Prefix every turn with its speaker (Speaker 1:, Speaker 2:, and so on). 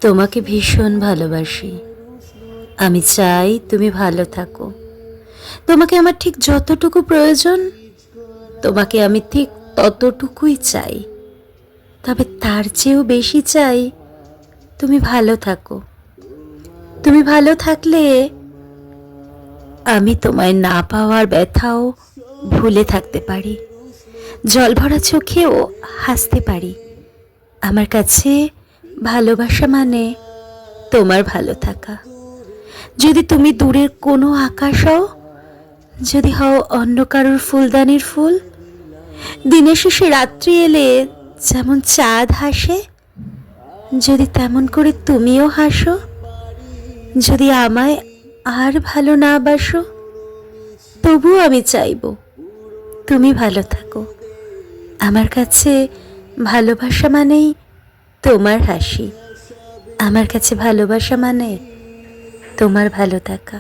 Speaker 1: তোমাকে ভীষণ ভালোবাসি। আমি চাই তুমি ভালো থাকো। তোমাকে আমার ঠিক যতটুকু প্রয়োজন, তোমাকে আমি ঠিক ততটুকুই চাই। তবে তার চেয়েও বেশি চাই তুমি ভালো থাকো। তুমি ভালো থাকলে আমি তোমায় না পাওয়ার ব্যথাও ভুলে থাকতে পারি, জলভরা চোখেও হাসতে পারি। আমার কাছে ভালোবাসা মানে তোমার ভালো থাকা। যদি তুমি দূরের কোনো আকাশ হও, যদি হও অন্য কারোর ফুলদানির ফুল, দিনের শেষে রাত্রি এলে যেমন চাঁদ হাসে, যদি তেমন করে তুমিও হাসো, যদি আমায় আর ভালো না বাসো, তবুও আমি চাইব তুমি ভালো থাকো। আমার কাছে ভালোবাসা মানেই তোমার হাসি। আমার কাছে ভালোবাসা মানে তোমার ভালো থাকা।